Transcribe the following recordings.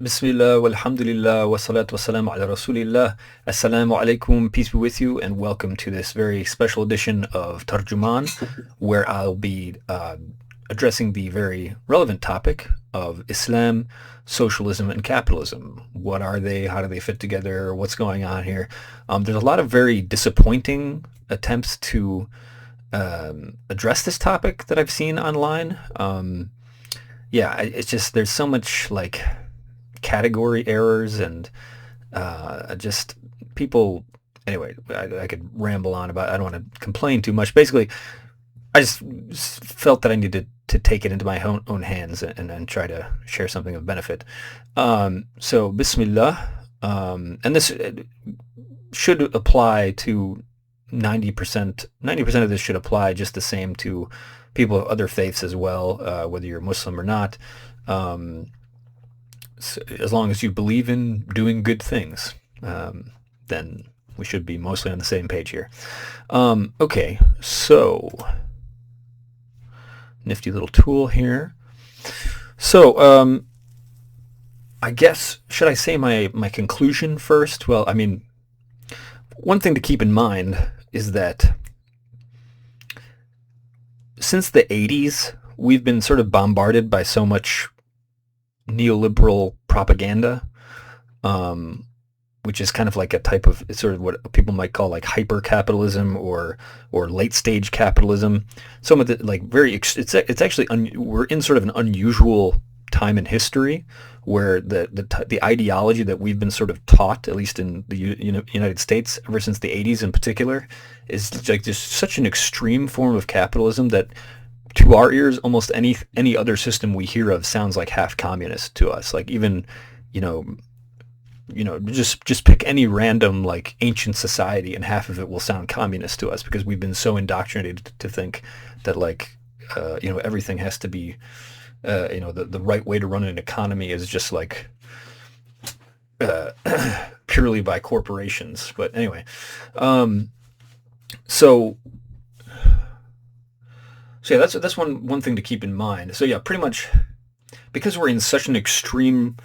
Bismillah, walhamdulillah, wa salatu wassalamu ala rasulillah. Assalamu alaikum, peace be with you, and welcome to this very special edition of Tarjuman, where I'll be addressing the very relevant topic of Islam, socialism, and capitalism. What are they? How do they fit together? What's going on here? There's a lot of very disappointing attempts to address this topic that I've seen online. It's just there's so much like category errors and just people. Anyway, I could ramble on about. I don't want to complain too much. Basically, I just felt that I needed to take it into my own hands and try to share something of benefit. So, Bismillah, and this should apply to 90%. 90% of this should apply just the same to people of other faiths as well, whether you're Muslim or not. So as long as you believe in doing good things, then we should be mostly on the same page here. Okay, so nifty little tool here. So I guess, should I say my conclusion first? Well, I mean, one thing to keep in mind is that since the 80s, we've been sort of bombarded by so much neoliberal propaganda, which is kind of like a type of, it's sort of what people might call like hyper capitalism or late stage capitalism. Some of the like it's actually we're in sort of an unusual time in history where the ideology that we've been sort of taught, at least in the United States, ever since the 80s in particular, is like just such an extreme form of capitalism that to our ears, almost any other system we hear of sounds like half communist to us. Like even, just pick any random like ancient society, and half of it will sound communist to us because we've been so indoctrinated to think that like, everything has to be, the right way to run an economy is just like purely by corporations. But anyway, so. So yeah, that's one thing to keep in mind. So yeah, pretty much because we're in such an extreme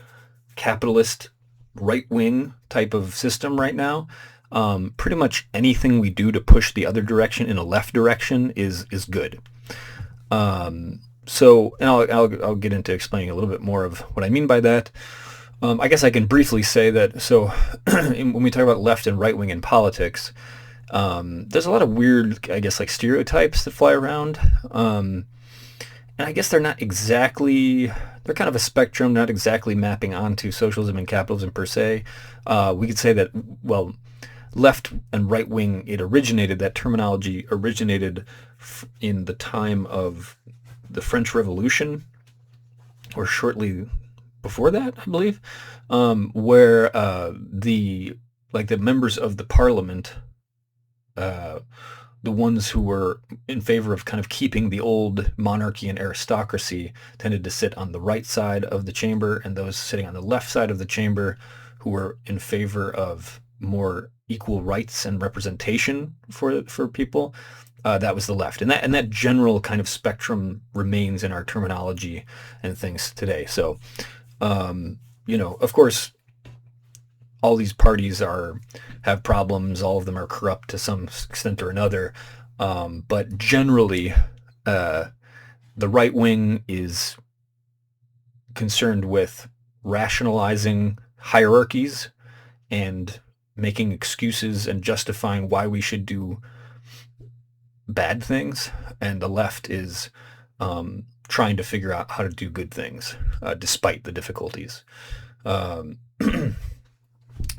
capitalist right-wing type of system right now, pretty much anything we do to push the other direction in a left direction is good. So, and I'll get into explaining a little bit more of what I mean by that. I guess I can briefly say that. So when we talk about left and right wing in politics, there's a lot of weird, I guess, like stereotypes that fly around. And I guess they're not exactly, they're kind of a spectrum, not exactly mapping onto socialism and capitalism per se. We could say that, well, left and right wing, that terminology originated in the time of the French Revolution, or shortly before that, I believe, where the members of the parliament, the ones who were in favor of kind of keeping the old monarchy and aristocracy tended to sit on the right side of the chamber, and those sitting on the left side of the chamber who were in favor of more equal rights and representation for people, that was the left. And that general kind of spectrum remains in our terminology and things today. So, of course, all these parties have problems. All of them are corrupt to some extent or another. But generally, the right wing is concerned with rationalizing hierarchies and making excuses and justifying why we should do bad things. And the left is trying to figure out how to do good things, despite the difficulties.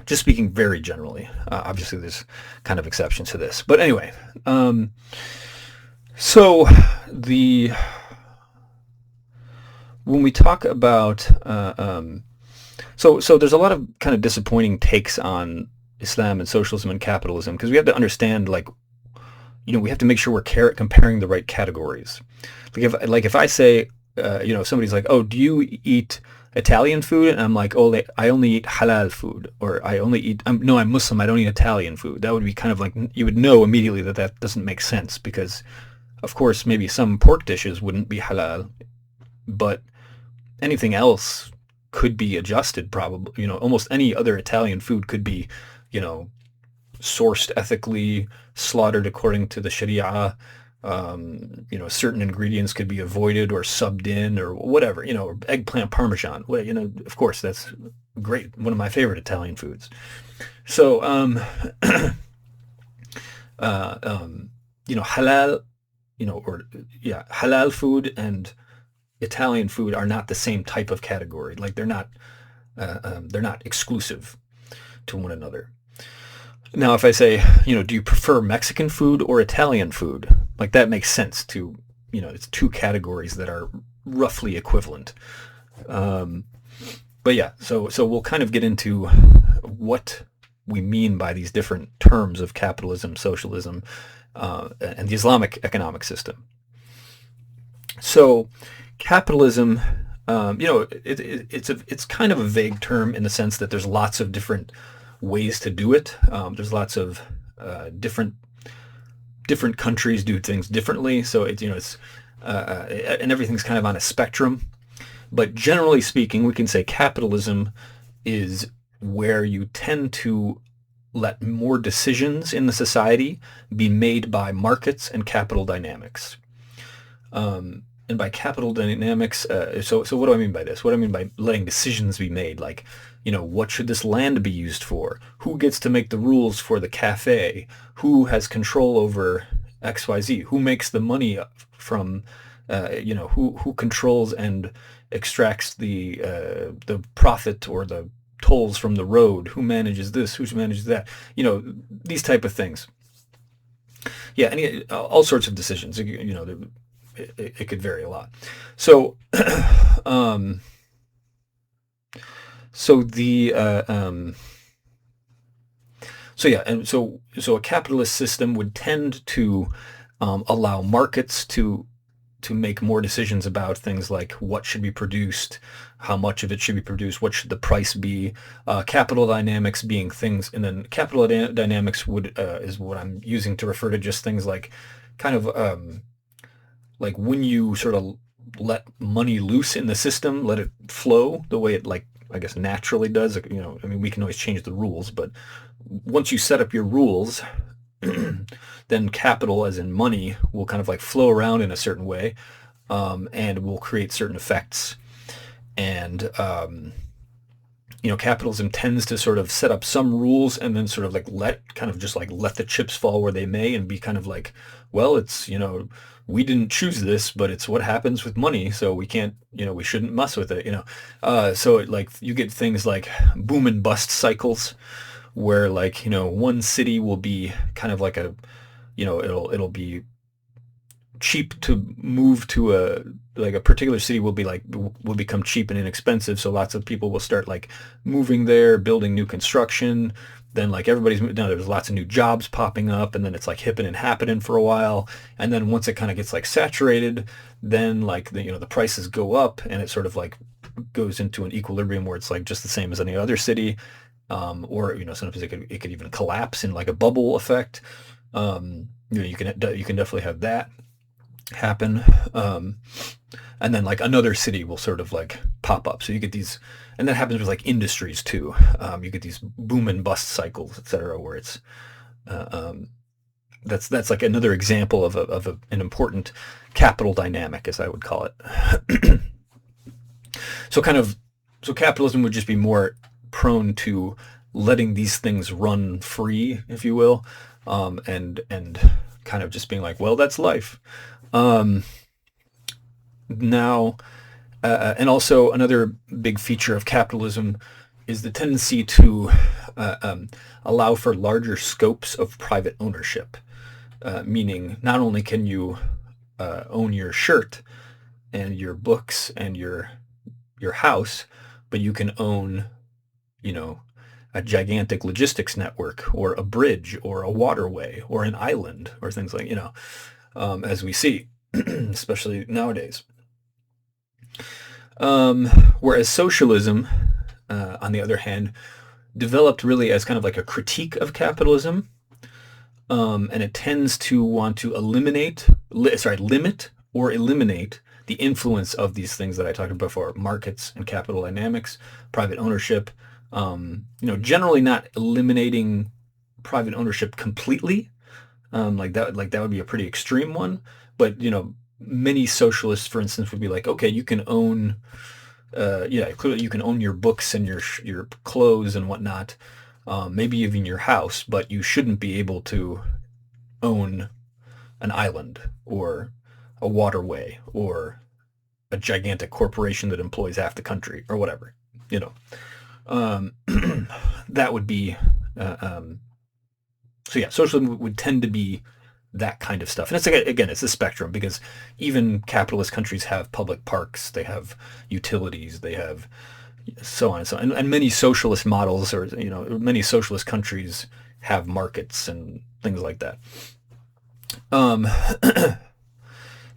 Just speaking very generally. Obviously, there's kind of exceptions to this. But anyway, so when we talk about, so there's a lot of kind of disappointing takes on Islam and socialism and capitalism, because we have to understand, like, we have to make sure we're comparing the right categories. If I say, somebody's like, oh, do you eat Italian food? And I'm like, oh, I only eat halal food, or I'm Muslim, I don't eat Italian food. That would be kind of like, you would know immediately that doesn't make sense, because of course maybe some pork dishes wouldn't be halal, but anything else could be adjusted probably. Almost any other Italian food could be, you know, sourced ethically, slaughtered according to the Sharia. Certain ingredients could be avoided or subbed in or whatever, or eggplant parmesan. Well, of course, that's great. One of my favorite Italian foods. So, halal, halal food and Italian food are not the same type of category. Like they're not exclusive to one another. Now, if I say, do you prefer Mexican food or Italian food? Like that makes sense to, it's two categories that are roughly equivalent. But yeah, so we'll kind of get into what we mean by these different terms of capitalism, socialism, and the Islamic economic system. So capitalism, it's kind of a vague term in the sense that there's lots of different ways to do it. There's lots of different countries do things differently. So it's and everything's kind of on a spectrum. But generally speaking, we can say capitalism is where you tend to let more decisions in the society be made by markets and capital dynamics. And by capital dynamics, so what do I mean by this? What do I mean by letting decisions be made? Like, what should this land be used for? Who gets to make the rules for the cafe? Who has control over XYZ? Who makes the money from, who controls and extracts the profit or the tolls from the road? Who manages this? Who manages that? These type of things. Yeah, all sorts of decisions. It could vary a lot. So, so a capitalist system would tend to allow markets to make more decisions about things like what should be produced, how much of it should be produced, what should the price be, capital dynamics being things, and then capital dynamics is what I'm using to refer to just things like kind of like when you sort of let money loose in the system, let it flow the way it, like, I guess naturally does. We can always change the rules, but once you set up your rules, then capital, as in money, will kind of like flow around in a certain way, and will create certain effects. And capitalism tends to sort of set up some rules and then sort of like let the chips fall where they may, and be kind of like, well, it's, we didn't choose this, but it's what happens with money, so we can't, we shouldn't mess with it, so you get things like boom and bust cycles, where one city will be kind of like it'll be cheap to move to a particular city will become cheap and inexpensive, so lots of people will start like moving there, building new construction. Then everybody's moving down, there's lots of new jobs popping up, and then it's like hipping and happening for a while, and then once it kind of gets like saturated, then the prices go up, and it sort of like goes into an equilibrium where it's like just the same as any other city, or sometimes it could even collapse in like a bubble effect. You can definitely have that happen, and then like another city will sort of like pop up. So you get these, and that happens with like industries too. You get these boom and bust cycles, etc., where it's that's like another example of an important capital dynamic, as I would call it. So capitalism would just be more prone to letting these things run free, if you will, and kind of just being like, well, that's life. Now, and also another big feature of capitalism is the tendency to allow for larger scopes of private ownership, meaning not only can you own your shirt and your books and your house, but you can own, a gigantic logistics network, or a bridge, or a waterway, or an island, or things like, as we see, especially nowadays. Whereas socialism, on the other hand, developed really as kind of like a critique of capitalism, and it tends to want to limit or eliminate the influence of these things that I talked about before, markets and capital dynamics, private ownership, generally not eliminating private ownership completely. Like that would be a pretty extreme one. But, many socialists, for instance, would be like, okay, you can own, clearly you can own your books and your clothes and whatnot, maybe even your house, but you shouldn't be able to own an island or a waterway or a gigantic corporation that employs half the country or whatever. That would be so yeah, socialism would tend to be that kind of stuff. And it's again, it's a spectrum, because even capitalist countries have public parks, they have utilities, they have so on and so on. And many socialist models, or many socialist countries have markets and things like that.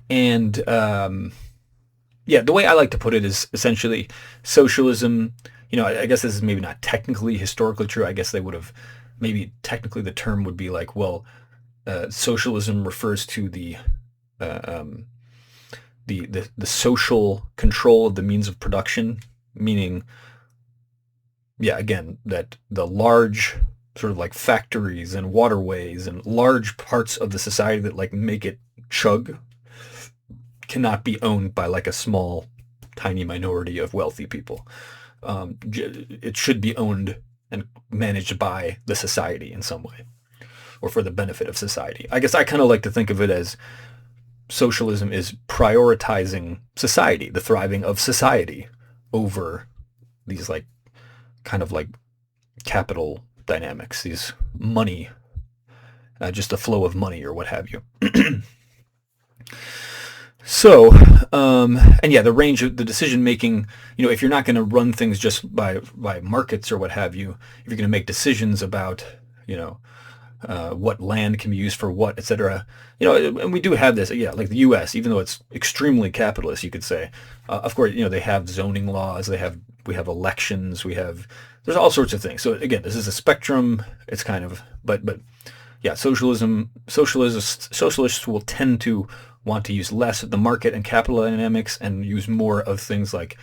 And yeah, the way I like to put it is essentially socialism. I guess this is maybe not technically historically true. I guess they would have, maybe technically the term would be like, well, socialism refers to the social control of the means of production, meaning, yeah, again, that the large sort of like factories and waterways and large parts of the society that like make it chug cannot be owned by like a small, tiny minority of wealthy people. It should be owned and managed by the society in some way, or for the benefit of society. I guess I kind of like to think of it as socialism is prioritizing society, the thriving of society, over these like kind of like capital dynamics, these money, just the flow of money or what have you. So, and yeah, the range of the decision making, if you're not going to run things just by markets or what have you, if you're going to make decisions about, what land can be used for what, etc. And we do have this, yeah, like the U.S., even though it's extremely capitalist, you could say. Of course, they have zoning laws, we have elections, there's all sorts of things. So again, this is a spectrum. It's kind of, but yeah, socialists will tend to want to use less of the market and capital dynamics and use more of things like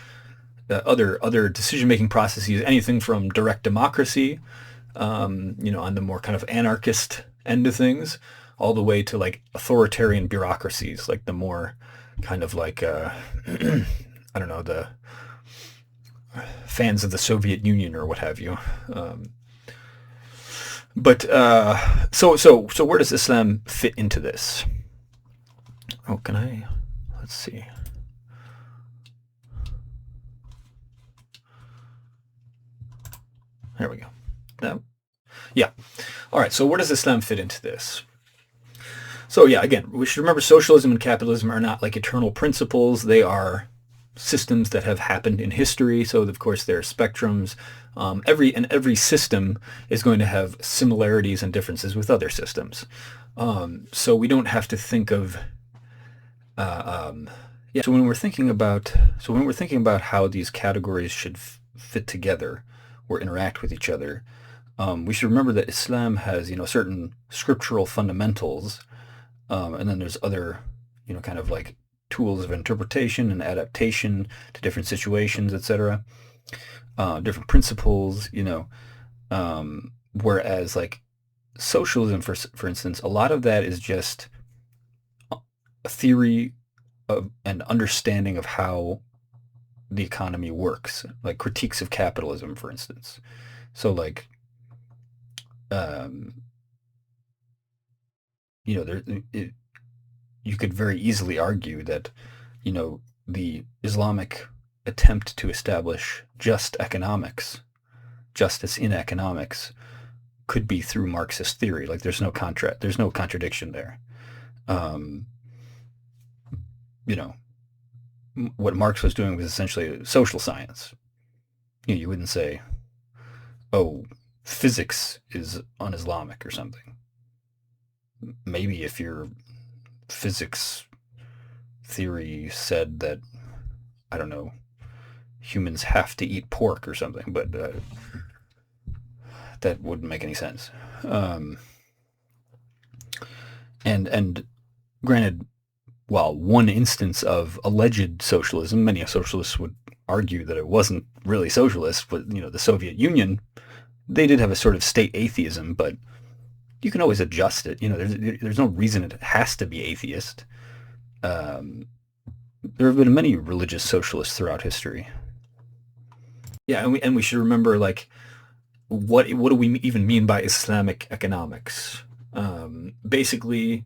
other decision-making processes, anything from direct democracy, on the more kind of anarchist end of things, all the way to like authoritarian bureaucracies, like the more kind of like, I don't know, the fans of the Soviet Union or what have you. So where does Islam fit into this? Oh, let's see. There we go. No. Yeah. All right. So where does Islam fit into this? So yeah, again, we should remember socialism and capitalism are not like eternal principles. They are systems that have happened in history. So of course there are spectrums. Every system is going to have similarities and differences with other systems. So we don't have to think of So when we're thinking about how these categories should fit together or interact with each other, we should remember that Islam has certain scriptural fundamentals, and then there's other kind of like tools of interpretation and adaptation to different situations, etc. Different principles, whereas like socialism, for instance, a lot of that is just a theory of an understanding of how the economy works, like critiques of capitalism, for instance. So like, you could very easily argue that, the Islamic attempt to establish just economics, justice in economics, could be through Marxist theory. Like there's no contradiction there. What Marx was doing was essentially social science. You wouldn't say, oh, physics is un-Islamic or something. Maybe if your physics theory said that, I don't know, humans have to eat pork or something, but that wouldn't make any sense. And granted, while one instance of alleged socialism, many socialists would argue that it wasn't really socialist, but the Soviet Union, they did have a sort of state atheism, but you can always adjust it. There's no reason it has to be atheist. Um, there have been many religious socialists throughout history. Yeah, and we should remember, like, what do we even mean by Islamic economics? Basically,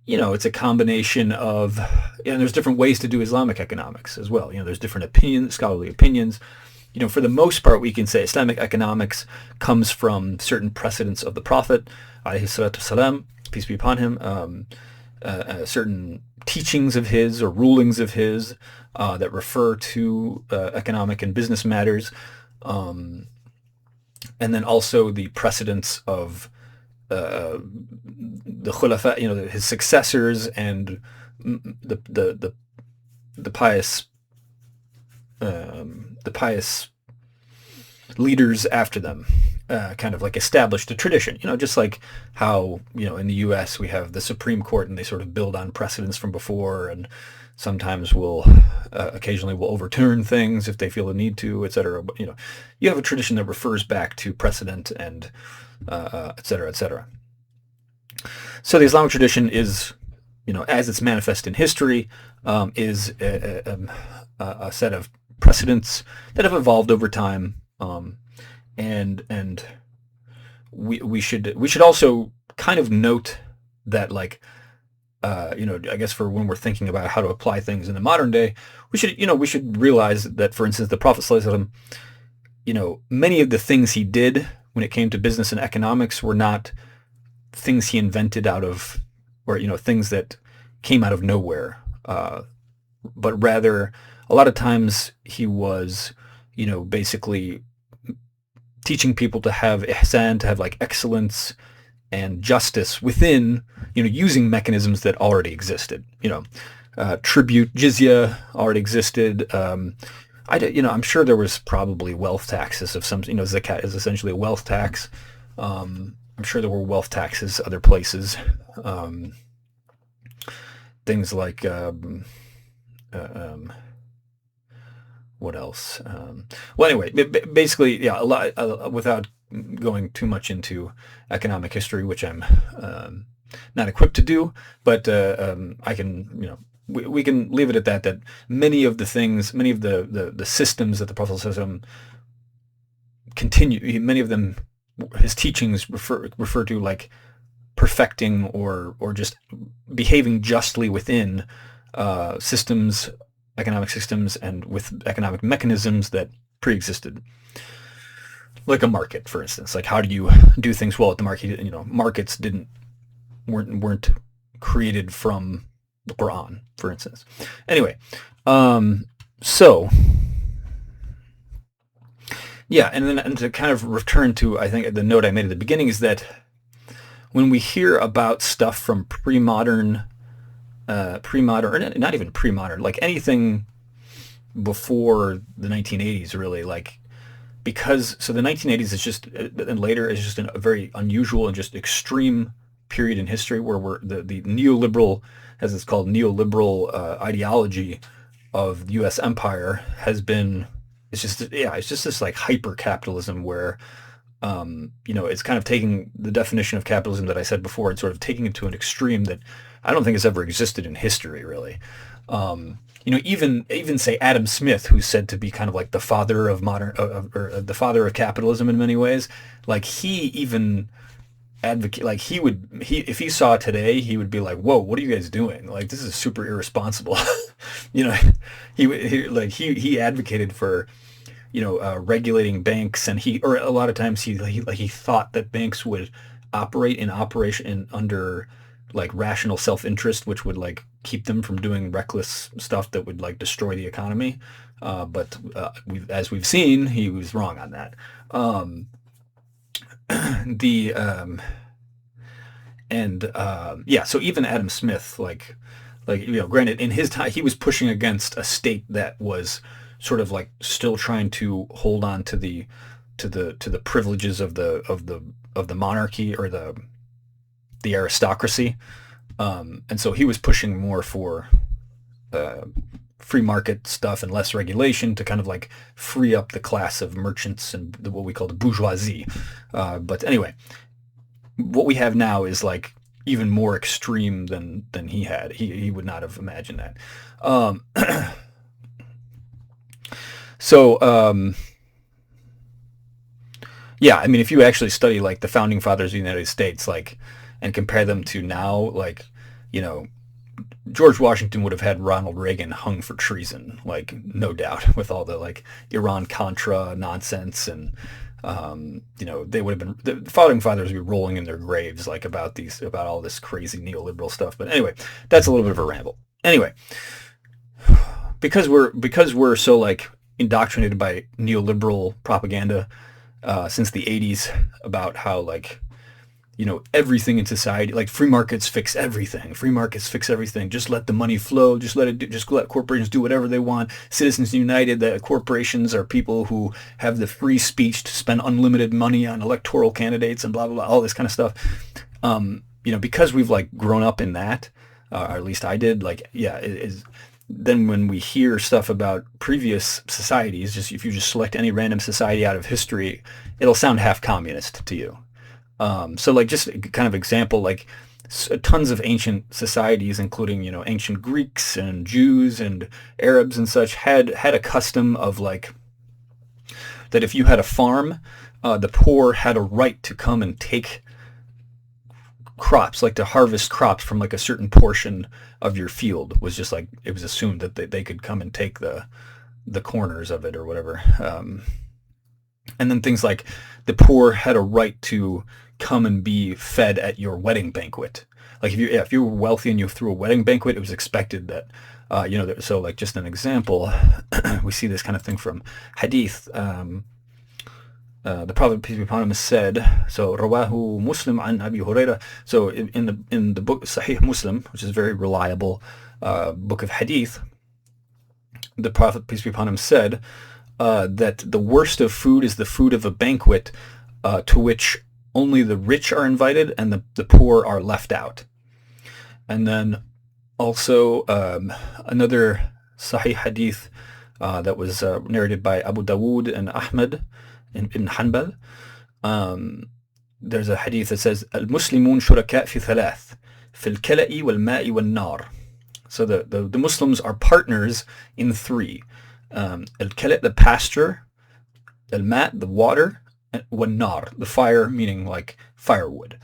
it's a combination of, and there's different ways to do Islamic economics as well. There's different opinions, scholarly opinions. For the most part, we can say Islamic economics comes from certain precedents of the Prophet, alayhi salatu salam, peace be upon him, certain teachings of his or rulings of his that refer to economic and business matters, and then also the precedents of the khulafa, his successors, and the pious leaders after them, kind of like established a tradition, just like how, in the U.S. we have the Supreme Court and they sort of build on precedents from before, and sometimes occasionally will overturn things if they feel the need to, etc. But, you have a tradition that refers back to precedent and etc., etc. So the Islamic tradition is, as it's manifest in history, is a set of precedents that have evolved over time, and we should also kind of note that, like, I guess for when we're thinking about how to apply things in the modern day, we should realize that, for instance, the Prophet ﷺ, many of the things he did when it came to business and economics were not things he invented out of, or things that came out of nowhere, but rather a lot of times he was, basically teaching people to have ihsan, to have like excellence and justice within, using mechanisms that already existed. Tribute, jizya already existed. I'm sure there was probably wealth taxes of some, zakat is essentially a wealth tax. I'm sure there were wealth taxes other places. Things like, what else? Well, anyway, basically, yeah, a lot, without going too much into economic history, which I'm not equipped to do, but I can, we can leave it at that many of the things, many of the systems that the Prophet ﷺ continue, many of them, his teachings refer to, like, perfecting or just behaving justly within systems, economic systems, and with economic mechanisms that pre-existed, like a market, for instance. Like, how do you do things well at the market? Markets weren't created from the Quran, for instance. Anyway, so yeah, and to kind of return to, I think, the note I made at the beginning is that when we hear about stuff from pre-modern, or not even pre-modern, like anything before the 1980s, really, like, because, so the 1980s is just, and later is just a very unusual and just extreme period in history where the neoliberal, as it's called, neoliberal ideology of the U.S. empire has been, it's just this like hyper capitalism where, it's kind of taking the definition of capitalism that I said before and sort of taking it to an extreme that I don't think has ever existed in history, really. Even say Adam Smith, who's said to be kind of like the father of modern, or the father of capitalism in many ways, like, he even advocate, like, if he saw today, he would be like, whoa, what are you guys doing? Like, this is super irresponsible. He advocated for, regulating banks, and or a lot of times he thought that banks would operate in operation under, like, rational self-interest, which would, like, keep them from doing reckless stuff that would, like, destroy the economy. But as we've seen, he was wrong on that. So even Adam Smith, granted, in his time, he was pushing against a state that was sort of like still trying to hold on to the privileges of the monarchy, or the aristocracy. And so he was pushing more for uh, free market stuff and less regulation to kind of like free up the class of merchants and what we call the bourgeoisie. But anyway, what we have now is like even more extreme than he had. He would not have imagined that. Um, so yeah, I mean, if you actually study like the founding fathers of the United States, like, and compare them to now, like, you know, George Washington would have had Ronald Reagan hung for treason, like no doubt, with all the like Iran Contra nonsense, and they would have been the founding fathers would be rolling in their graves like about all this crazy neoliberal stuff. But anyway, that's a little bit of a ramble. Anyway, because we're so like indoctrinated by neoliberal propaganda since the 80s about how like everything in society, like free markets fix everything. Free markets fix everything. Just let the money flow. Just let corporations do whatever they want. Citizens United, that corporations are people who have the free speech to spend unlimited money on electoral candidates and blah, blah, blah, all this kind of stuff. Because we've like grown up in that, or at least I did, like, yeah, it is. Then when we hear stuff about previous societies, just if you just select any random society out of history, it'll sound half communist to you. So like just kind of example, like tons of ancient societies, including, ancient Greeks and Jews and Arabs and such had a custom of like that if you had a farm, the poor had a right to come and take crops, like to harvest crops from like a certain portion of your field. Was just like, it was assumed that they could come and take the corners of it or whatever. And then things like the poor had a right to come and be fed at your wedding banquet. Like if you were wealthy and you threw a wedding banquet, it was expected that, so like just an example, we see this kind of thing from Hadith. The Prophet, peace be upon him, said, so Rawahu Muslim an Abi Huraira. So in the book Sahih Muslim, which is a very reliable book of Hadith, the Prophet, peace be upon him, said that the worst of food is the food of a banquet to which only the rich are invited and the poor are left out. And then also another Sahih Hadith that was narrated by Abu Dawood and Ahmad ibn Hanbal. There's a hadith that says, Al-Muslimun shuraka fi thalath, fil kala'i wal ma'i wal nar. So the Muslims are partners in three. Al-kala', the pasture, al-ma', the water, and wal nar, the fire, meaning like firewood.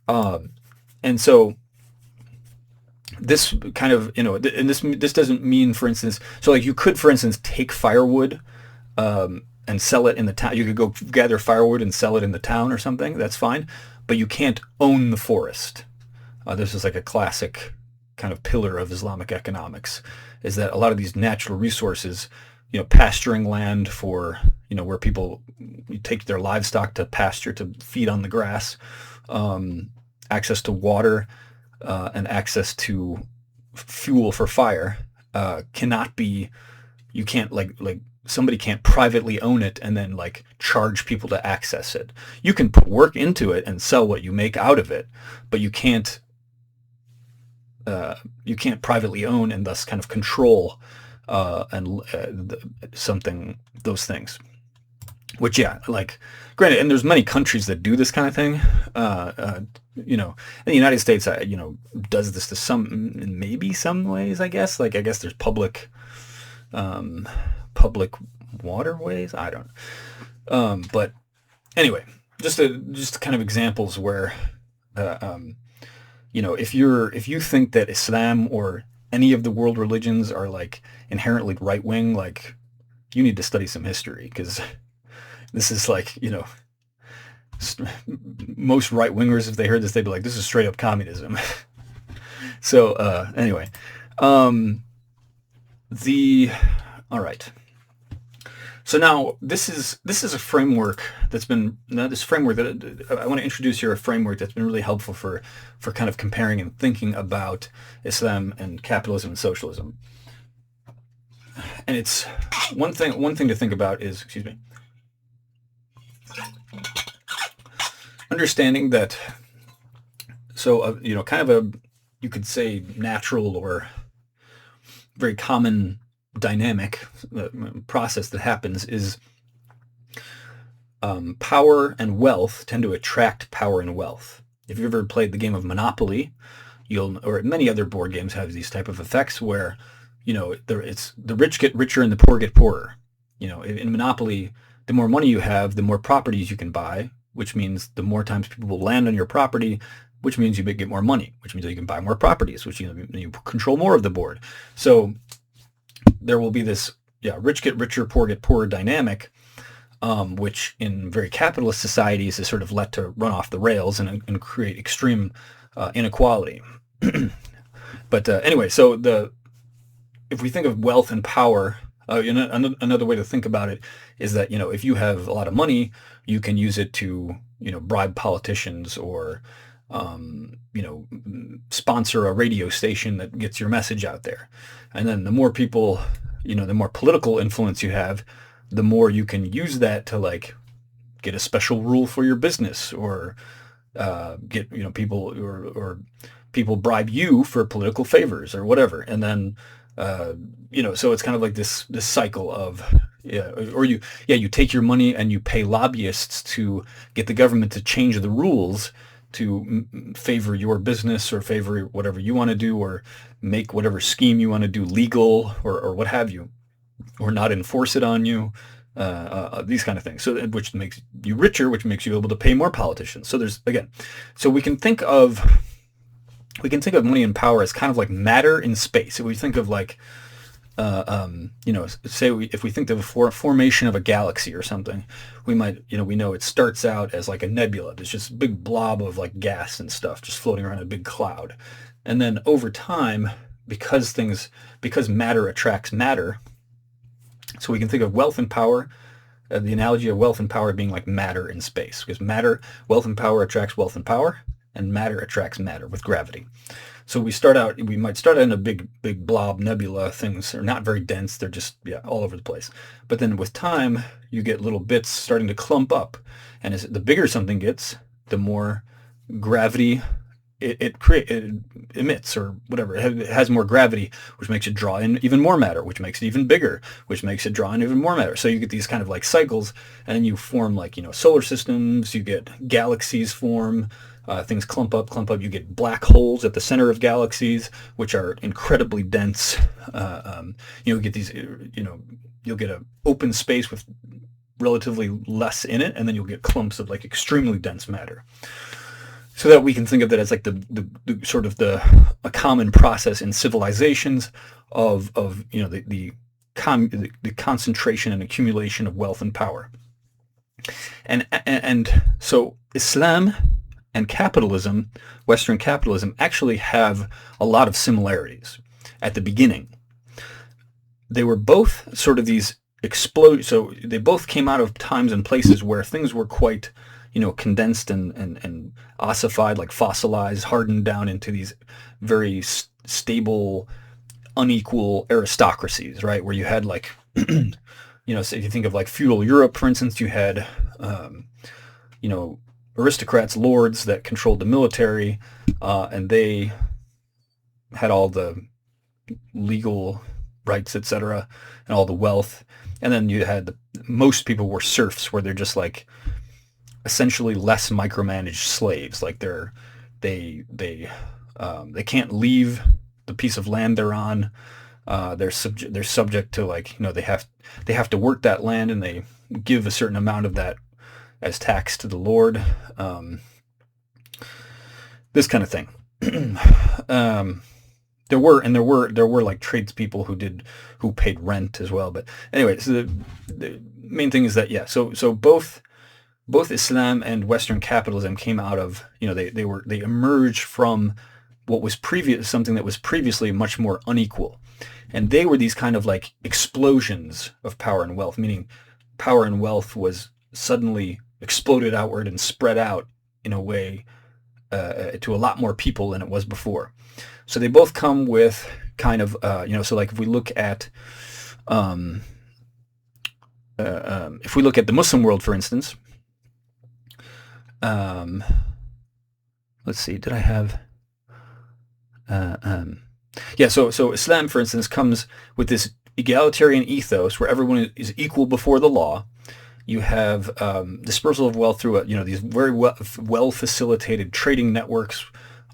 And so this kind of, and this doesn't mean, for instance, so like you could, for instance, take firewood and sell it in the town. You could go gather firewood and sell it in the town or something. That's fine. But you can't own the forest. This is like a classic kind of pillar of Islamic economics, is that a lot of these natural resources, pasturing land for, where people take their livestock to pasture to feed on the grass, access to water, and access to fuel for fire, cannot be, you can't like somebody can't privately own it and then like charge people to access it. You can put work into it and sell what you make out of it, but you can't privately own and thus kind of control something, those things. Which, yeah, like, granted, and there's many countries that do this kind of thing. And the United States, does this to maybe some ways, I guess. Like, I guess there's public waterways. I don't know. But anyway, just kind of examples where, if you think that Islam or any of the world religions are like inherently right wing, like you need to study some history, because this is like, most right wingers, if they heard this, they'd be like, this is straight up communism. So anyway, all right. So now this is a framework that's been, this framework that I want to introduce here, a framework that's been really helpful for kind of comparing and thinking about Islam and capitalism and socialism. And it's one thing to think about is, understanding that, so kind of you could say, natural or very common dynamic process that happens is power and wealth tend to attract power and wealth. If you've ever played the game of Monopoly, or many other board games have these type of effects where, it's the rich get richer and the poor get poorer. In Monopoly, the more money you have, the more properties you can buy, which means the more times people will land on your property, which means you get more money, which means that you can buy more properties, which you control more of the board. So there will be this rich get richer, poor get poorer dynamic, which in very capitalist societies is sort of let to run off the rails and create extreme inequality. But anyway, so if we think of wealth and power, another way to think about it is that, if you have a lot of money, you can use it to, bribe politicians or, sponsor a radio station that gets your message out there. And then the more people, the more political influence you have, the more you can use that to like get a special rule for your business or get, people or people bribe you for political favors or whatever. And then, so it's kind of like this cycle of, you take your money and you pay lobbyists to get the government to change the rules to favor your business or favor whatever you want to do or make whatever scheme you want to do legal or what have you, or not enforce it on you, these kind of things. So which makes you richer, which makes you able to pay more politicians. So so we can think of money and power as kind of like matter in space. If we think of like, if we think of a formation of a galaxy or something, we might, we know it starts out as like a nebula. There's just a big blob of like gas and stuff just floating around a big cloud. And then over time, because matter attracts matter, so we can think of wealth and power, the analogy of wealth and power being like matter in space, because wealth and power attracts wealth and power, and matter attracts matter with gravity. So we might start out in a big blob nebula. Things are not very dense. They're just, all over the place. But then with time, you get little bits starting to clump up. And as the bigger something gets, the more gravity it emits or whatever. It has more gravity, which makes it draw in even more matter, which makes it even bigger, which makes it draw in even more matter. So you get these kind of like cycles, and then you form like, solar systems, you get galaxies form, things clump up. You get black holes at the center of galaxies, which are incredibly dense. You get these, you'll get an open space with relatively less in it, and then you'll get clumps of like extremely dense matter. So that we can think of that as like the sort of a common process in civilizations of the concentration and accumulation of wealth and power. And so Islam and capitalism, Western capitalism, actually have a lot of similarities at the beginning. They were both sort of these so they both came out of times and places where things were quite, condensed and ossified, like fossilized, hardened down into these very stable, unequal aristocracies, right? Where you had like, so if you think of like feudal Europe, for instance, you had, aristocrats, lords that controlled the military, and they had all the legal rights, etc., and all the wealth. And then you had most people were serfs, where they're just like essentially less micromanaged slaves. Like they can't leave the piece of land they're on. They're subject to like, they have to work that land, and they give a certain amount of that as tax to the Lord. This kind of thing. There were like tradespeople who paid rent as well. But anyway, so the main thing is that, so both Islam and Western capitalism came out of, they emerged from something that was previously much more unequal. And they were these kind of like explosions of power and wealth, meaning power and wealth was suddenly exploded outward and spread out in a way to a lot more people than it was before. So they both come with kind of, so like if we look at the Muslim world, for instance, let's see, did I have, Uh, um, yeah, so Islam, for instance, comes with this egalitarian ethos where everyone is equal before the law. You have dispersal of wealth through these very well facilitated trading networks,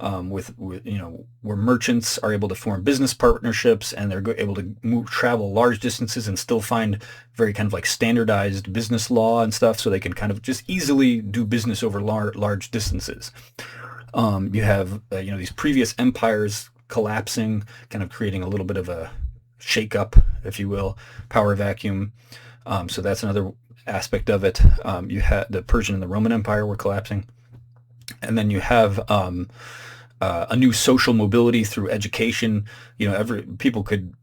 with where merchants are able to form business partnerships, and they're able to travel large distances and still find very kind of like standardized business law and stuff, so they can kind of just easily do business over large distances. You have these previous empires collapsing, kind of creating a little bit of a shake-up, if you will, power vacuum. So that's another aspect of it. You had the Persian and the Roman Empire were collapsing, and then you have a new social mobility through education. Every people could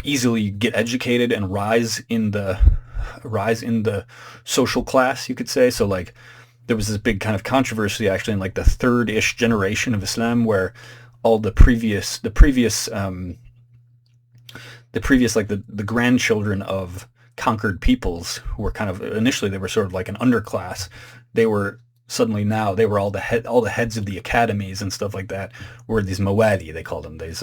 easily get educated and rise in the social class, you could say. So like there was this big kind of controversy actually in like the third-ish generation of Islam, where all the previous like the grandchildren of conquered peoples, who were kind of initially they were sort of like an underclass. They were suddenly now they were all the heads of the academies and stuff like that. Were these mawali, they called them. These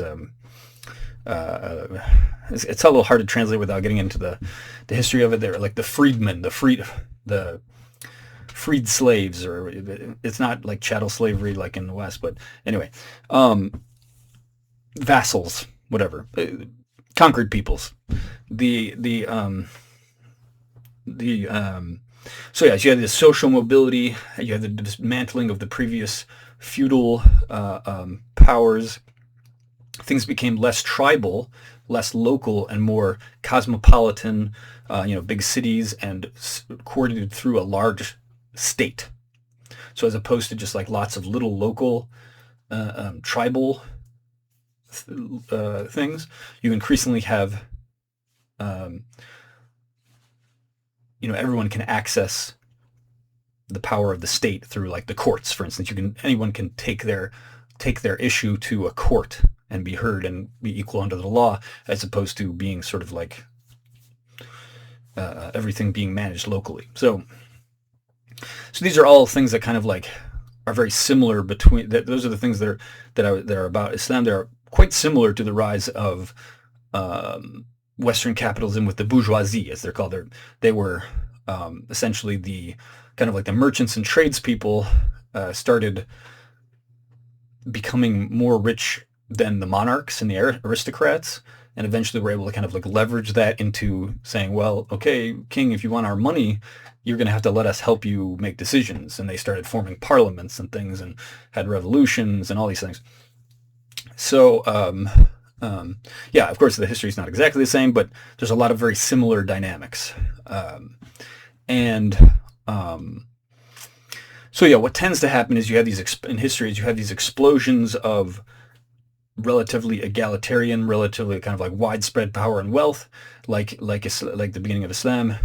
it's a little hard to translate without getting into the history of it. They're like the freedmen, the freed slaves, or it's not like chattel slavery like in the West, but anyway, vassals, whatever, conquered peoples. So yeah, so you had this social mobility, you had the dismantling of the previous feudal powers. Things became less tribal, less local, and more cosmopolitan. Big cities and coordinated through a large state. So as opposed to just like lots of little local tribal things, you increasingly have everyone can access the power of the state through like the courts, for instance. Anyone can take their issue to a court and be heard and be equal under the law, as opposed to being sort of like everything being managed locally. So these are all things that kind of like are very similar between. Those are the things that are about Islam. They're quite similar to the rise of Western capitalism with the bourgeoisie, as they're called. They were essentially the kind of like the merchants and tradespeople started becoming more rich than the monarchs and the aristocrats, and eventually were able to kind of like leverage that into saying, well, okay, king, if you want our money, you're going to have to let us help you make decisions. And they started forming parliaments and things, and had revolutions and all these things. So yeah, of course the history is not exactly the same, but there's a lot of very similar dynamics. So yeah, what tends to happen is you have these in history is you have these explosions of relatively egalitarian, relatively kind of like widespread power and wealth, like the beginning of Islam,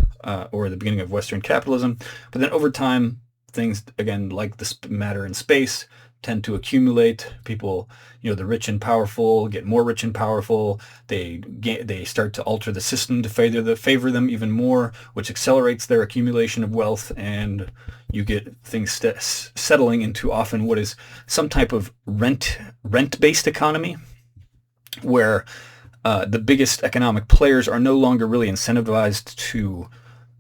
or the beginning of Western capitalism. But then over time, things again like this matter in space tend to accumulate. People, the rich and powerful get more rich and powerful. They start to alter the system to favor them even more, which accelerates their accumulation of wealth, and you get things settling into often what is some type of rent-based economy, where the biggest economic players are no longer really incentivized to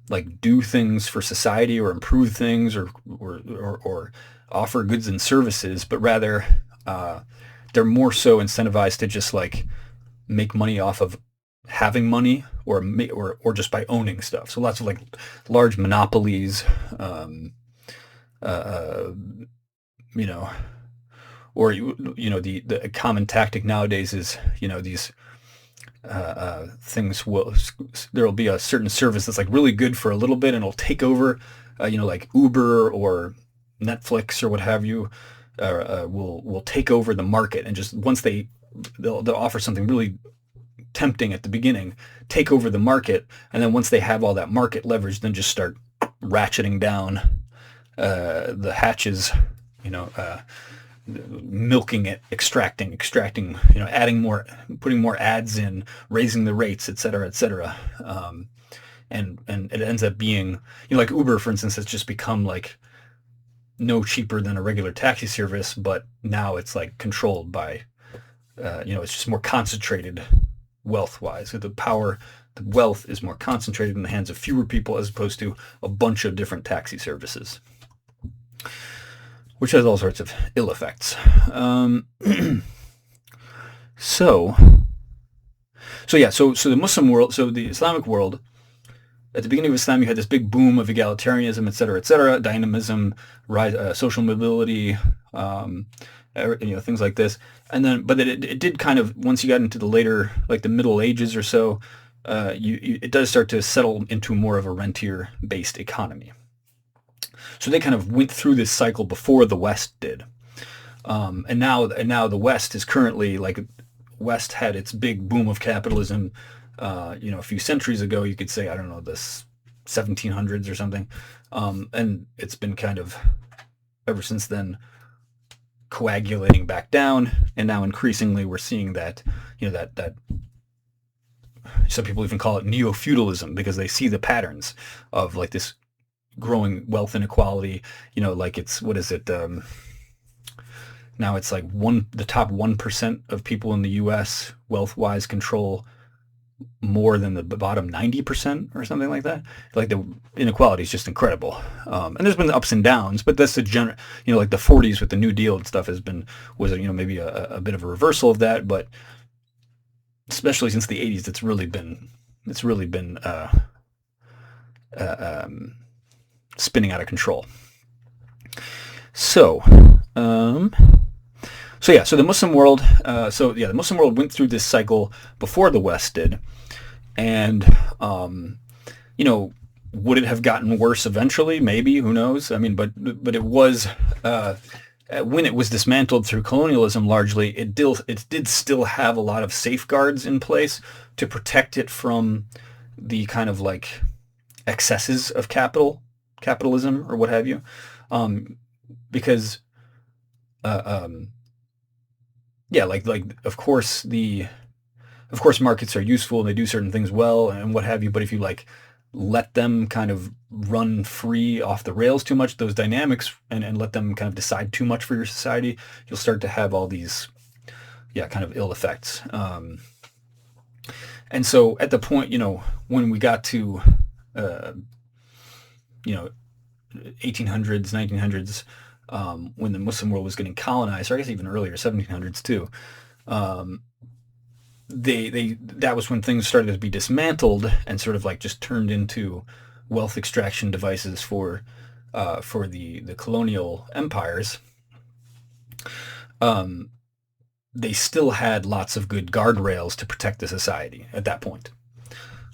like do things for society or improve things or offer goods and services, but rather they're more so incentivized to just like make money off of having money, or just by owning stuff. So lots of like large monopolies, or the common tactic nowadays is these things there'll be a certain service that's like really good for a little bit, and it'll take over, like Uber or Netflix or what have you, will take over the market, and just once they'll offer something really tempting at the beginning, take over the market, and then once they have all that market leverage, then just start ratcheting down the hatches, milking it, extracting, adding more, putting more ads in, raising the rates, et cetera, et cetera. And it ends up being, like Uber, for instance, has just become like no cheaper than a regular taxi service, but now it's like controlled by, it's just more concentrated wealth-wise. So the wealth is more concentrated in the hands of fewer people as opposed to a bunch of different taxi services, which has all sorts of ill effects. So the Muslim world, so the Islamic world, at the beginning of Islam, you had this big boom of egalitarianism, et cetera, dynamism, rise, social mobility, things like this. And then, but it did kind of, once you got into the later, like the Middle Ages or so, it does start to settle into more of a rentier-based economy. So they kind of went through this cycle before the West did. And now the West is currently, like, West had its big boom of capitalism, a few centuries ago. You could say, I don't know, the 1700s or something. And it's been kind of, ever since then, coagulating back down. And now increasingly we're seeing that, that some people even call it neo-feudalism, because they see the patterns of like this growing wealth inequality. Like it's, what is it? Now it's like the top 1% of people in the U.S. wealth-wise control more than the bottom 90% or something like that. Like the inequality is just incredible. And there's been ups and downs, but that's the general, like the 40s with the New Deal and stuff was maybe a bit of a reversal of that, but especially since the 80s, it's really been spinning out of control. So the Muslim world, the Muslim world went through this cycle before the West did, and would it have gotten worse eventually? Maybe, who knows? I mean, but it was when it was dismantled through colonialism, largely, it did still have a lot of safeguards in place to protect it from the kind of like excesses of capitalism or what have you, because of course markets are useful and they do certain things well and what have you, but if you like let them kind of run free off the rails too much, those dynamics, and let them kind of decide too much for your society, you'll start to have all these kind of ill effects. And so at the point, when we got to 1800s, 1900s, when the Muslim world was getting colonized, or I guess even earlier, 1700s too, that was when things started to be dismantled and sort of like just turned into wealth extraction devices for the colonial empires. They still had lots of good guardrails to protect the society at that point,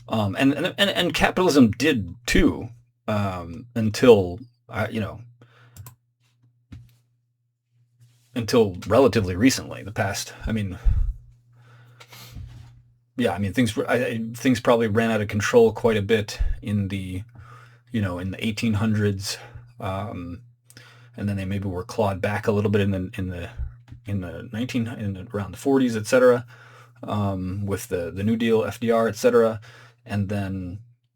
and capitalism did too, until until relatively recently. Things probably ran out of control quite a bit in the 1800s, and then they maybe were clawed back a little bit around the 40s, etc., with the New Deal, FDR, etc.,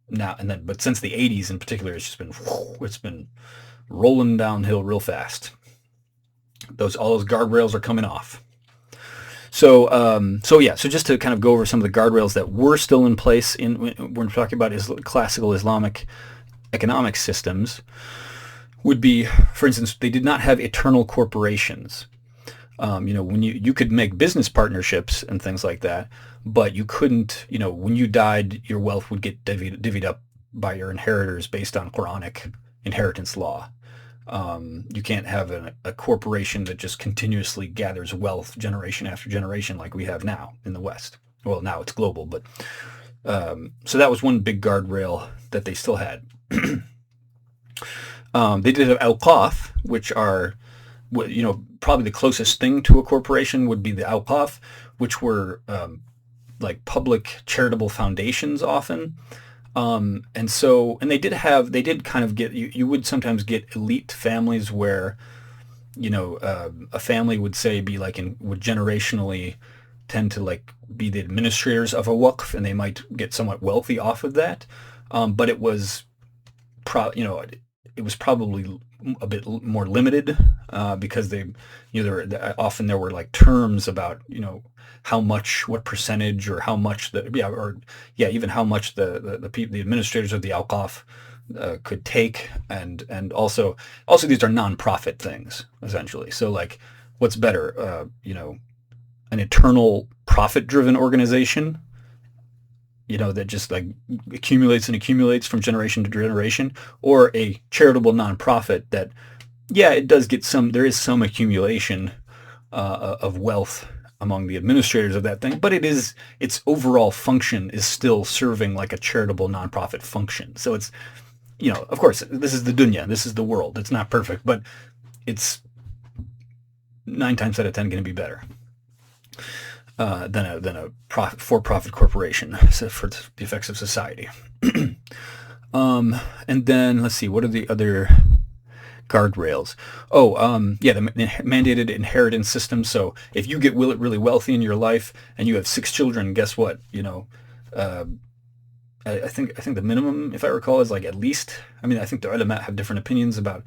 but since the 80s in particular, it's been rolling downhill real fast. All those guardrails are coming off. So just to kind of go over some of the guardrails that were still in place when we're talking about classical Islamic economic systems, would be, for instance, they did not have eternal corporations. When you could make business partnerships and things like that, but you couldn't, when you died, your wealth would get divvied up by your inheritors based on Quranic inheritance law. You can't have a corporation that just continuously gathers wealth generation after generation like we have now in the West. Well, now it's global, but so that was one big guardrail that they still had. They did have awqaf, which are, probably the closest thing to a corporation would be the awqaf, which were like public charitable foundations often. And they did kind of get, you would sometimes get elite families where, a family would would generationally tend to like be the administrators of a waqf, and they might get somewhat wealthy off of that. But it was probably a bit more limited, because they, often there were like terms about, how much, what percentage, or how much even how much the administrators of the Alqaf could take, and also these are non-profit things essentially. So like, what's better, an eternal profit-driven organization, that just like accumulates and accumulates from generation to generation, or a charitable nonprofit that, yeah, it does get there is some accumulation of wealth among the administrators of that thing, but its overall function is still serving like a charitable nonprofit function. So it's, of course, this is the dunya, this is the world. It's not perfect, but it's 9 times out of 10 going to be better than a for-profit corporation for the effects of society. And then let's see, what are the other guardrails? The mandated inheritance system. So if you get really wealthy in your life and you have 6 children, guess what? I think the minimum, if I recall, is like at least. I mean, I think the ulama have different opinions about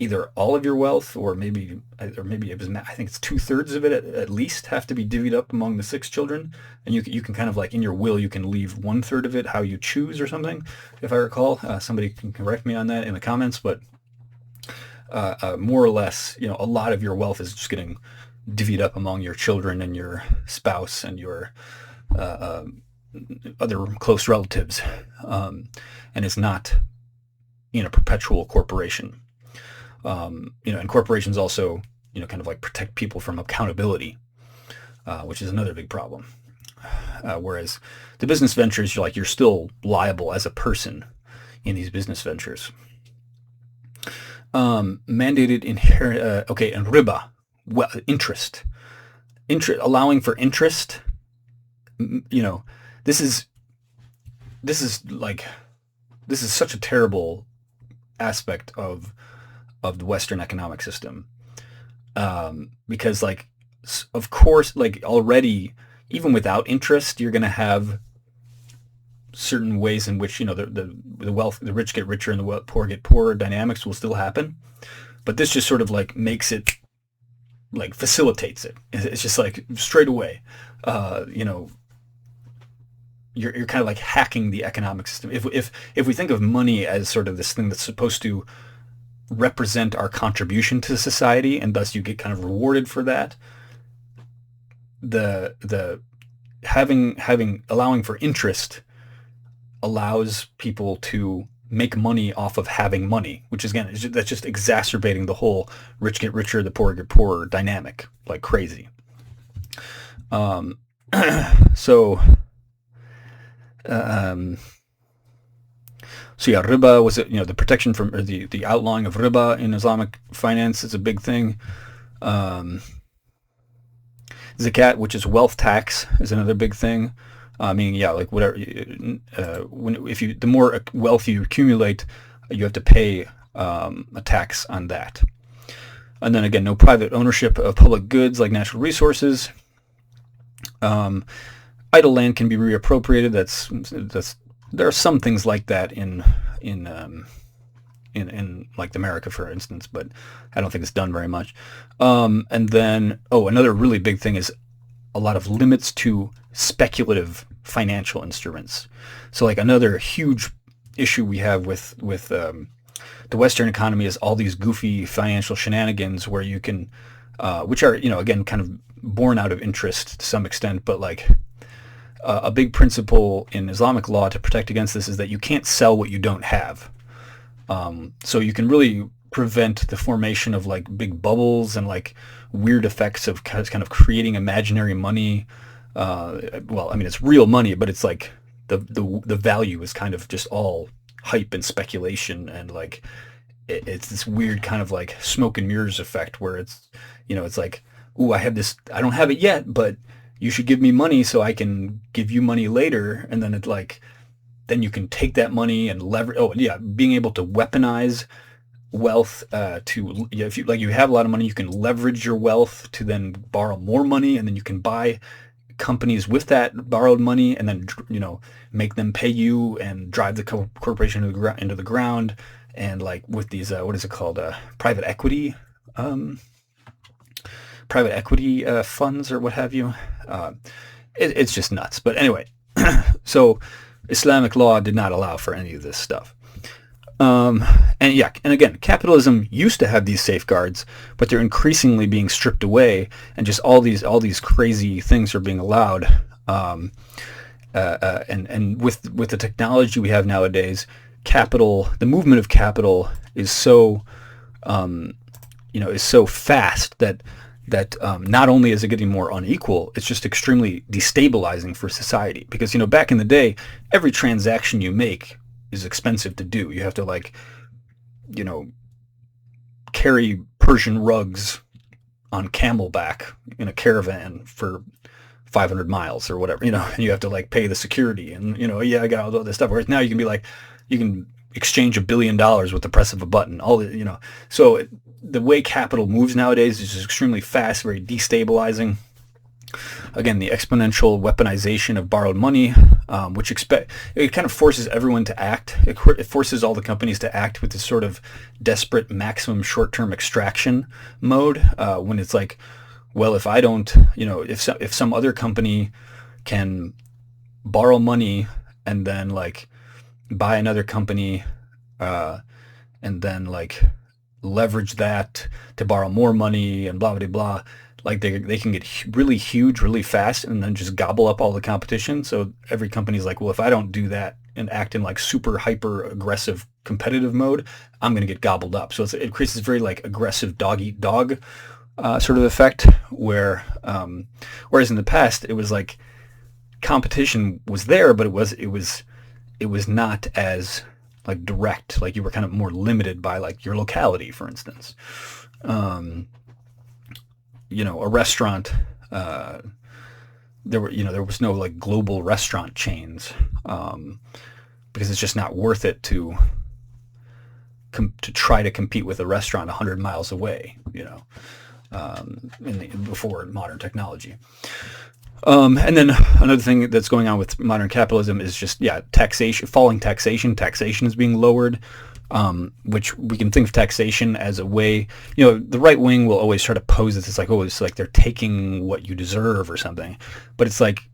either all of your wealth, or maybe it was, I think it's 2/3 of it at least have to be divvied up among the 6 children, and you can kind of like in your will you can leave 1/3 of it how you choose or something, if I recall. Somebody can correct me on that in the comments, but more or less, a lot of your wealth is just getting divvied up among your children and your spouse and your other close relatives, and it's not in a perpetual corporation. And corporations also, kind of like protect people from accountability, which is another big problem. Whereas the business ventures, you're still liable as a person in these business ventures. Mandated and riba, interest, allowing for interest. This is such a terrible aspect of the Western economic system, because of course, already, even without interest, you're going to have certain ways in which the rich get richer and the poor get poorer dynamics will still happen, but this just sort of makes it, facilitates it. It's just straight away, you're kind of hacking the economic system. If we think of money as sort of this thing that's supposed to represent our contribution to society, and thus you get kind of rewarded for that, the allowing for interest allows people to make money off of having money, which is, again, that's just exacerbating the whole rich get richer, the poor get poorer dynamic like crazy. So yeah, riba was, the protection from, or the outlawing of riba in Islamic finance is a big thing. Zakat, which is wealth tax, is another big thing. Whatever. The more wealth you accumulate, you have to pay a tax on that. And then again, no private ownership of public goods like natural resources. Idle land can be reappropriated. There are some things like that in like America, for instance, but I don't think it's done very much. And then, another really big thing is a lot of limits to speculative financial instruments. So another huge issue we have with the Western economy is all these goofy financial shenanigans where you can, which are, again, kind of born out of interest to some extent, but a big principle in Islamic law to protect against this is that you can't sell what you don't have. So you can really prevent the formation of big bubbles and weird effects of kind of creating imaginary money. It's real money, but it's the value is kind of just all hype and speculation, and it's this weird kind of smoke and mirrors effect where it's, it's ooh, I have this, I don't have it yet, but you should give me money so I can give you money later. And then it's then you can take that money and leverage. Oh yeah, being able to weaponize wealth if you have a lot of money, you can leverage your wealth to then borrow more money, and then you can buy companies with that borrowed money, and then make them pay you and drive the corporation into the ground. and like with these what is it called, um, private equity funds or what have you. Uh, it's just nuts. But anyway, so Islamic law did not allow for any of this stuff. Um, and yeah, and again, capitalism used to have these safeguards, but they're increasingly being stripped away, and just all these crazy things are being allowed. Um, and with the technology we have nowadays, the movement of capital is so is so fast that not only is it getting more unequal, it's just extremely destabilizing for society. Because back in the day, every transaction you make is expensive to do. You have to you know carry Persian rugs on camelback in a caravan for 500 miles or whatever, and you have to like pay the security and, yeah, I got all this stuff. Whereas now you can exchange $1 billion with the press of a button. So the way capital moves nowadays is just extremely fast, very destabilizing. Again, the exponential weaponization of borrowed money, which it kind of forces everyone to act. It forces all the companies to act with this sort of desperate maximum short-term extraction mode. When it's like, well, if I don't, if some other company can borrow money and then like buy another company, and then like leverage that to borrow more money and blah blah blah. Like they can get really huge really fast and then just gobble up all the competition. So every company's like, well, if I don't do that and act in like super hyper aggressive competitive mode, I'm going to get gobbled up. So it creates this very like aggressive dog eat dog sort of effect whereas in the past it was like competition was there, but it was not as like direct. Like you were kind of more limited by like your locality, for instance. A restaurant, there was no like global restaurant chains, because it's just not worth it to try to compete with a restaurant 100 miles away, before modern technology. And then another thing that's going on with modern capitalism is just, taxation, falling taxation. Taxation is being lowered, which we can think of taxation as a way, the right wing will always try to pose this as like, oh, it's like they're taking what you deserve or something. But it's like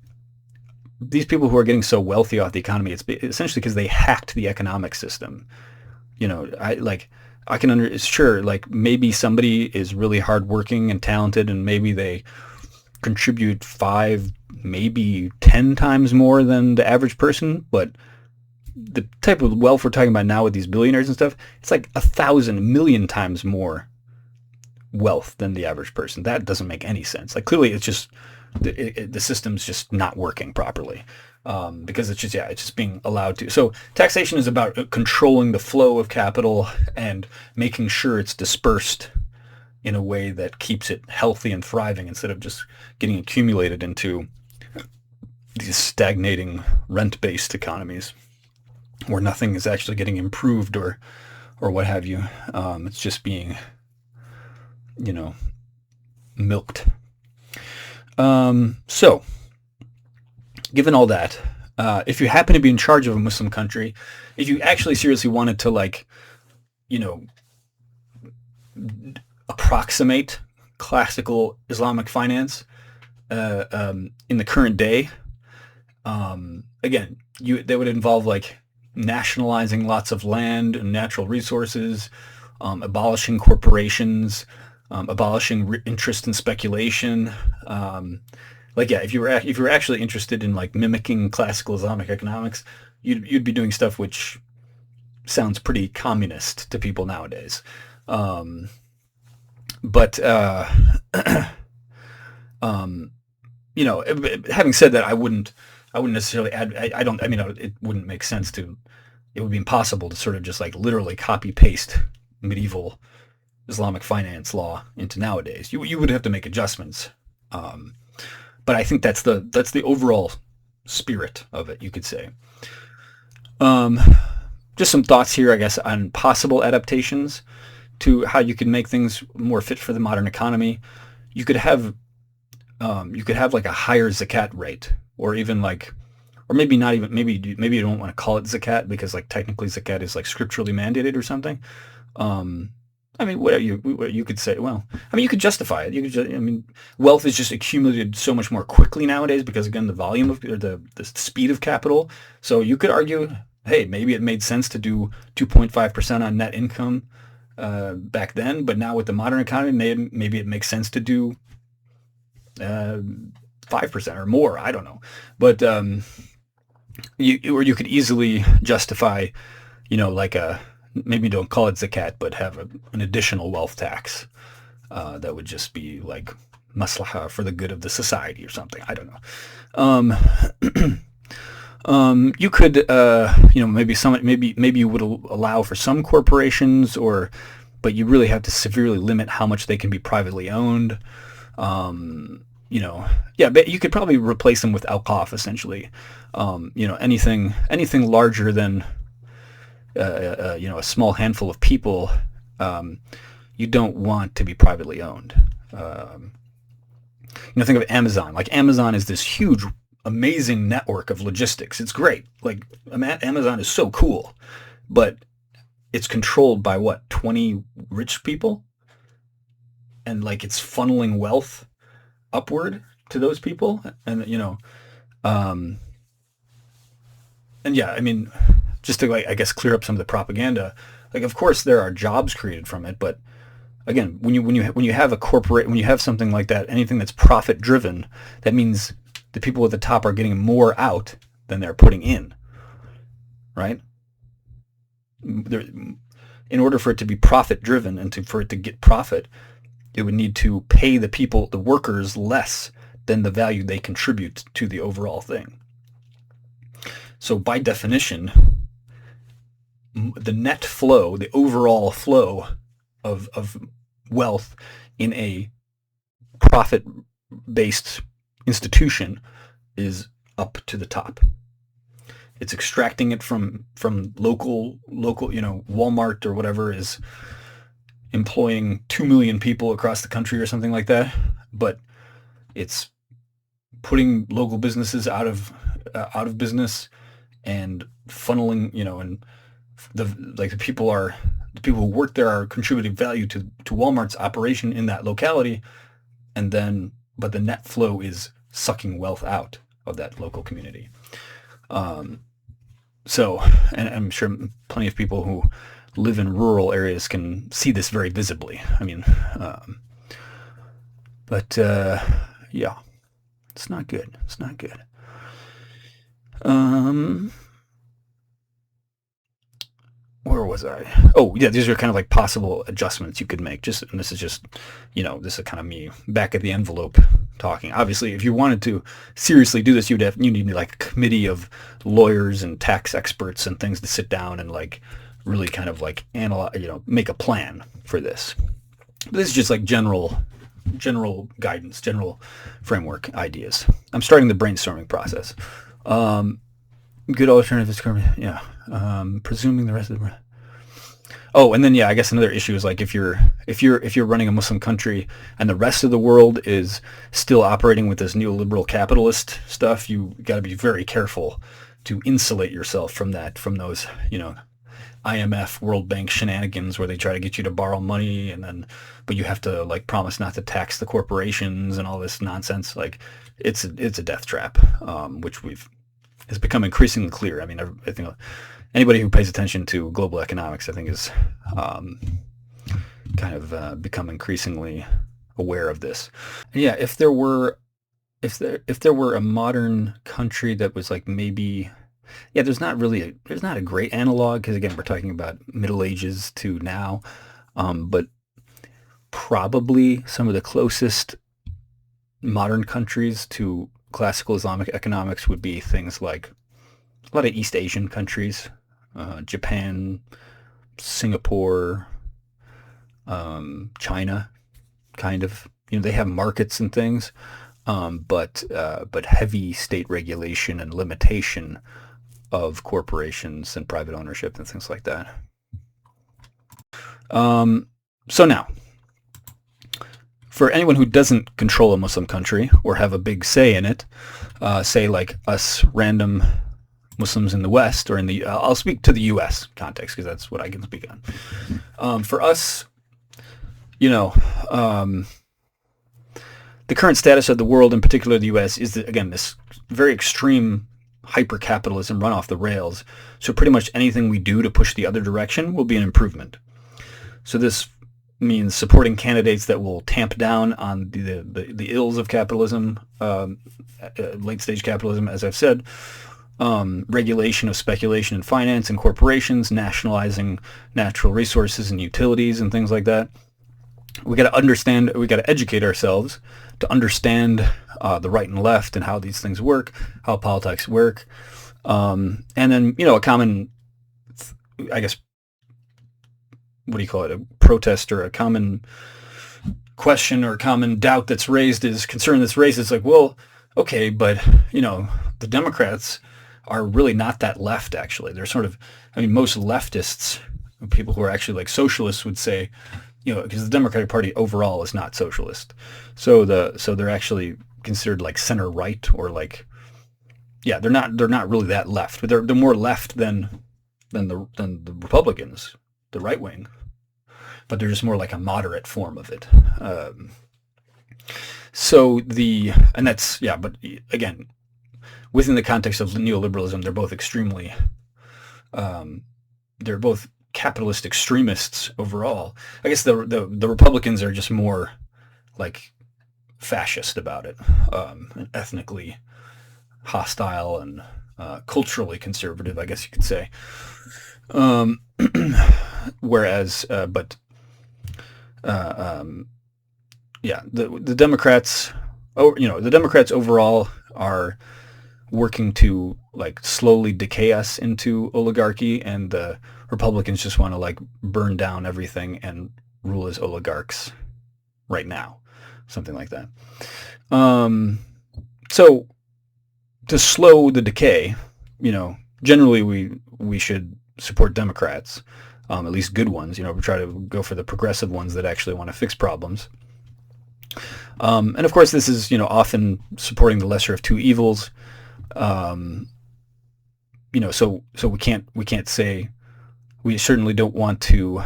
these people who are getting so wealthy off the economy, it's essentially because they hacked the economic system. It's sure, like maybe somebody is really hardworking and talented and maybe they contribute 5, maybe 10 times more than the average person, but the type of wealth we're talking about now with these billionaires and stuff, it's like 1,000 million times more wealth than the average person. That doesn't make any sense. Like clearly it's just the system's just not working properly, because it's just being allowed to. So taxation is about controlling the flow of capital and making sure it's dispersed in a way that keeps it healthy and thriving instead of just getting accumulated into these stagnating rent-based economies where nothing is actually getting improved or what have you. It's just being, milked. So, given all that, if you happen to be in charge of a Muslim country, if you actually seriously wanted to approximate classical Islamic finance in the current day, again, that would involve like nationalizing lots of land and natural resources, abolishing corporations, abolishing interest and speculation. If you were actually interested in like mimicking classical Islamic economics, you'd be doing stuff which sounds pretty communist to people nowadays. But having said that, I wouldn't necessarily add. It wouldn't make sense to. It would be impossible to sort of just like literally copy paste medieval Islamic finance law into nowadays. You would have to make adjustments. But I think that's the overall spirit of it, you could say. Just some thoughts here, I guess, on possible adaptations to how you could make things more fit for the modern economy. You could have like a higher zakat rate, or even like or maybe not even, maybe you don't want to call it zakat because like technically zakat is like scripturally mandated or something. Um, I mean, what you could say, well, I mean, you could justify it. You could just, I mean, wealth is just accumulated so much more quickly nowadays because again, the volume of, or the speed of capital. So you could argue, hey, maybe it made sense to do 2.5% on net income back then, but now with the modern economy, maybe it makes sense to do 5% or more. I don't know, but or you could easily justify, like maybe don't call it zakat, but have an additional wealth tax that would just be like maslaha for the good of the society or something. I don't know. You could, maybe you would allow for some corporations, but you really have to severely limit how much they can be privately owned. Yeah, but you could probably replace them with awqaf essentially. Anything larger than a small handful of people, you don't want to be privately owned. Think of Amazon. Like Amazon is this huge, amazing network of logistics. It's great. Like Amazon is so cool, but it's controlled by what, 20 rich people, and like it's funneling wealth upward to those people, and and yeah, I mean, just to like I guess clear up some of the propaganda. Like, of course, there are jobs created from it, but again, when you have when you have something like that, anything that's profit driven, that means the people at the top are getting more out than they're putting in, right? In order for it to be profit driven and for it to get profit, it would need to pay the workers, less than the value they contribute to the overall thing. So by definition, the net flow, the overall flow of wealth in a profit-based institution is up to the top. It's extracting it from local, Walmart or whatever is employing 2 million people across the country or something like that, but it's putting local businesses out of business and funneling, and the people who work there are contributing value to Walmart's operation in that locality, but the net flow is sucking wealth out of that local community. So, and I'm sure plenty of people who live in rural areas can see this very visibly. I mean, yeah, it's not good. It's not good. Where was I? Oh, yeah, these are kind of like possible adjustments you could make. And this is just, this is kind of me back at the envelope talking. Obviously, if you wanted to seriously do this, you need like a committee of lawyers and tax experts and things to sit down and like really kind of like analyze, make a plan for this. But this is just like general guidance, general framework ideas. I'm starting the brainstorming process. Good alternatives, yeah. Presuming the rest of the. Oh, and then yeah, I guess another issue is like if you're running a Muslim country and the rest of the world is still operating with this neoliberal capitalist stuff, you got to be very careful to insulate yourself from those IMF, World Bank shenanigans where they try to get you to borrow money but you have to like promise not to tax the corporations and all this nonsense. Like it's a death trap, which has become increasingly clear. I mean, I think anybody who pays attention to global economics, I think, is kind of become increasingly aware of this. And yeah, if there were a modern country that was like maybe, yeah, there's not a great analog because again, we're talking about Middle Ages to now, but probably some of the closest modern countries to classical Islamic economics would be things like a lot of East Asian countries, Japan, Singapore, China, kind of. They have markets and things, but heavy state regulation and limitation of corporations and private ownership and things like that. So now, for anyone who doesn't control a Muslim country or have a big say in it, say like us random Muslims in the West or in the, I'll speak to the U.S. context because that's what I can speak on. For us, you know, the current status of the world, in particular the U.S., is that, again, this very extreme hyper-capitalism run off the rails. So pretty much anything we do to push the other direction will be an improvement. So this means supporting candidates that will tamp down on the ills of capitalism, late-stage capitalism, as I've said, regulation of speculation and finance and corporations, nationalizing natural resources and utilities and things like that. We got to educate ourselves to understand the right and left and how these things work, how politics work, and then, a common, I guess, what do you call it, a protest or a common question or a common doubt that's raised is concern that's raised. It's like, well, okay, but, the Democrats are really not that left, actually. They're sort of, most leftists, people who are actually like socialists would say, because the Democratic Party overall is not socialist. So they're actually considered like center right or like, yeah, they're not really that left, but they're more left than the Republicans, the right wing, but they're just more like a moderate form of it. And that's, yeah, but again, within the context of neoliberalism, they're both extremely, they're both capitalist extremists overall. I guess the Republicans are just more like fascist about it, and ethnically hostile and culturally conservative, I guess you could say. Whereas, yeah, the Democrats, the Democrats overall are working to like slowly decay us into oligarchy, and the Republicans just want to like burn down everything and rule as oligarchs right now, something like that. So to slow the decay, generally we should support Democrats, at least good ones. We try to go for the progressive ones that actually want to fix problems. And of course, this is often supporting the lesser of two evils. So we can't say, we certainly don't want to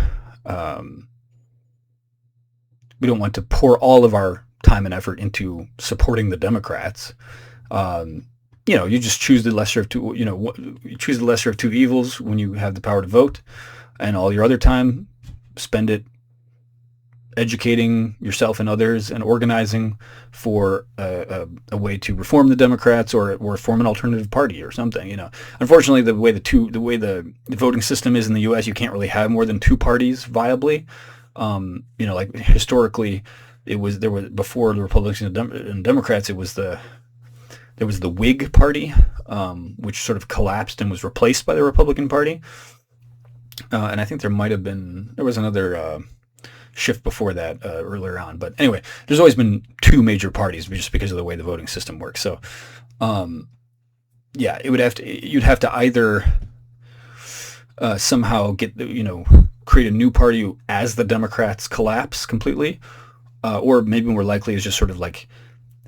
pour all of our time and effort into supporting the Democrats. You just choose the lesser of two. You choose the lesser of two evils when you have the power to vote, and all your other time spend it educating yourself and others and organizing for a way to reform the Democrats or form an alternative party or something. Unfortunately, the way the voting system is in the U.S., you can't really have more than two parties viably. Like historically, there was before the Republicans and Democrats, there was the Whig Party, which sort of collapsed and was replaced by the Republican Party. And I think there was another shift before that earlier on. But anyway, there's always been two major parties just because of the way the voting system works. So, yeah, you'd have to either somehow create a new party as the Democrats collapse completely, or maybe more likely is just sort of like,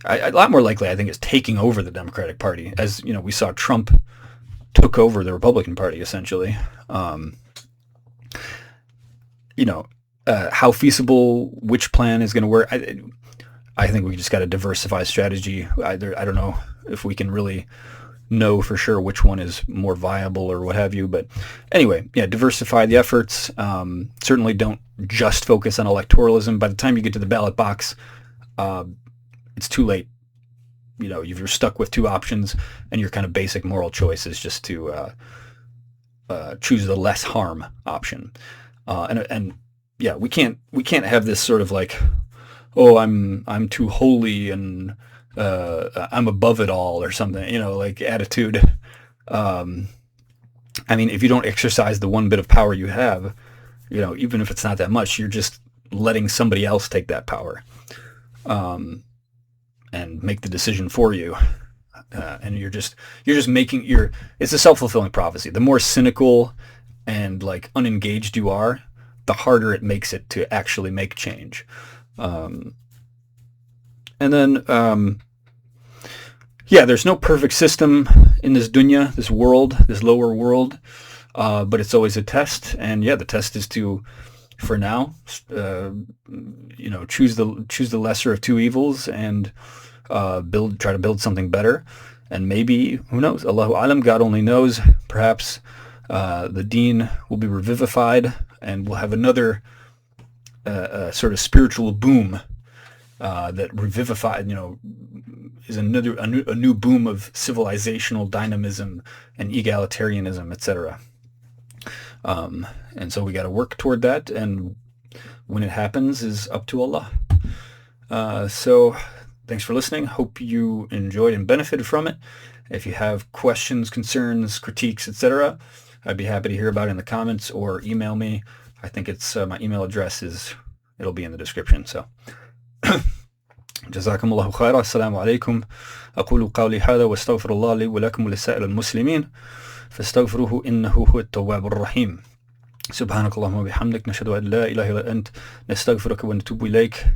a lot more likely, I think, is taking over the Democratic Party. As we saw Trump took over the Republican Party, essentially. How feasible which plan is going to work, I think we just got to diversify strategy. I don't know if we can really know for sure which one is more viable or what have you. But anyway, yeah, diversify the efforts. Certainly don't just focus on electoralism. By the time you get to the ballot box, it's too late. You're stuck with two options, and your kind of basic moral choice is just to choose the less harm option. And yeah, we can't have this sort of like, oh, I'm too holy and I'm above it all or something, like attitude. If you don't exercise the one bit of power you have, even if it's not that much, you're just letting somebody else take that power. And make the decision for you, and you're just making it's a self-fulfilling prophecy. The more cynical and like unengaged you are, the harder it makes it to actually make change. And then, there's no perfect system in this dunya, this world, this lower world, but it's always a test. And the test is to, for now, choose the lesser of two evils and try to build something better. And maybe, who knows? Allahu alam, God only knows. Perhaps the deen will be revivified, and we'll have another sort of spiritual boom that revivified, is a new boom of civilizational dynamism and egalitarianism, etc. And so we got to work toward that, and when it happens is up to Allah. So thanks for listening. Hope you enjoyed and benefited from it. If you have questions, concerns, critiques, etc., I'd be happy to hear about it in the comments or email me. I think it's my email address it'll be in the description. So جزاكم الله خيرا. السلام عليكم. أقول قولي هذا واستغفر الله لي ولكم ولسائر المسلمين فاستغفروه إنه هو التواب الرحيم. سبحانك اللهم وبحمدك نشهد أن لا إله إلا أنت نستغفرك ونتوب إليك.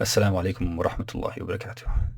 السلام عليكم ورحمة الله وبركاته.